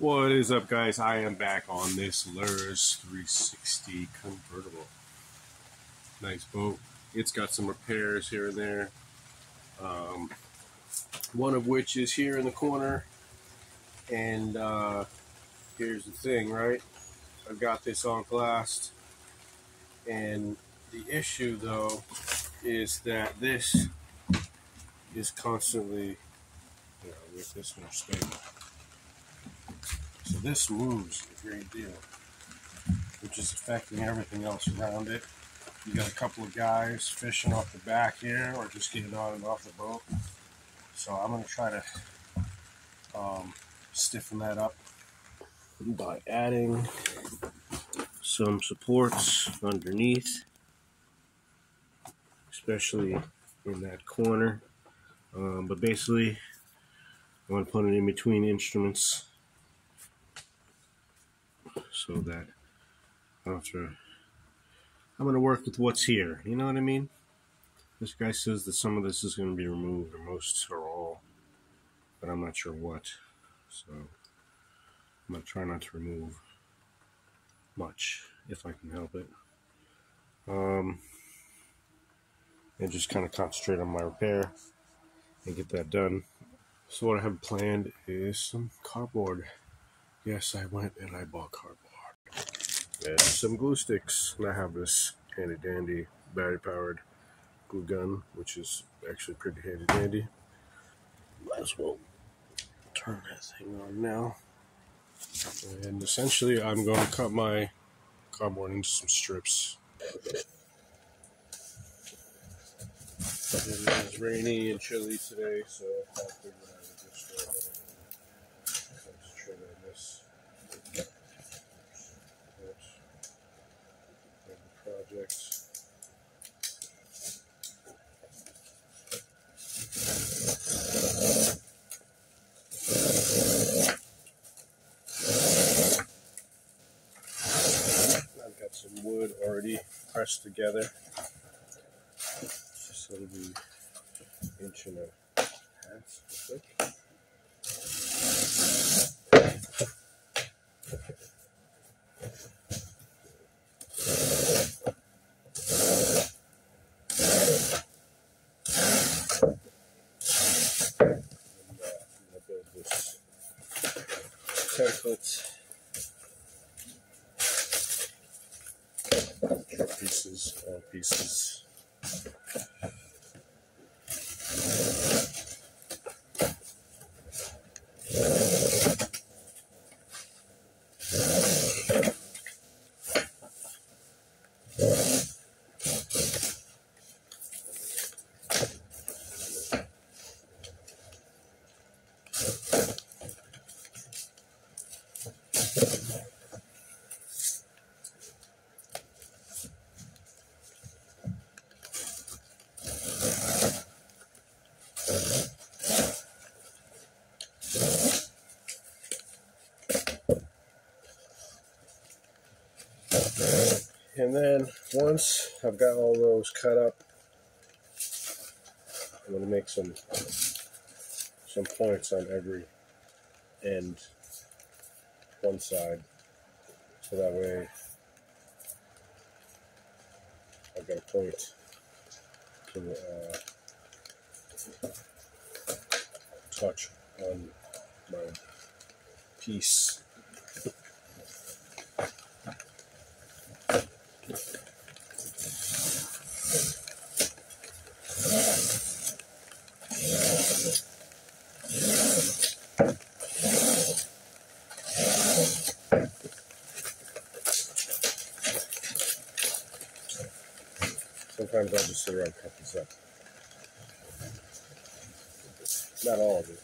What is up, guys? I am back on this luhrs 360 convertible. Nice boat. It's got some repairs here and there. One of which is here in the corner. And here's the thing, right? I've got this all glassed. And the issue, though, is that this is constantly, with this more stable. So this moves a great deal, which is affecting everything else around it. You got a couple of guys fishing off the back here, or just getting on and off the boat. So I'm going to try to stiffen that up by adding some supports underneath, especially in that corner. But basically, I want to put it in between instruments, so that I don't have to, I'm going to work with what's here, you know what I mean? This guy says that some of this is going to be removed, or most or all, but I'm not sure what. So I'm going to try not to remove much, if I can help it. And just kind of concentrate on my repair and get that done. So what I have planned is some cardboard. Yes, I went and I bought cardboard. And some glue sticks. And I have this handy dandy battery powered glue gun, which is actually pretty handy dandy. Might as well turn that thing on now. And essentially I'm going to cut my cardboard into some strips. It is rainy and chilly today, so I figured I would just go ahead and concentrate on this project. I've got some wood already pressed together. So it'll be an inch and a half thick. I'm going to build this template. Pieces, all pieces. And then once I've got all those cut up, I'm going to make some points on every end, one side, so that way I've got a point to touch on my piece. Sometimes I'll just sit around and cut this up. Not all of it.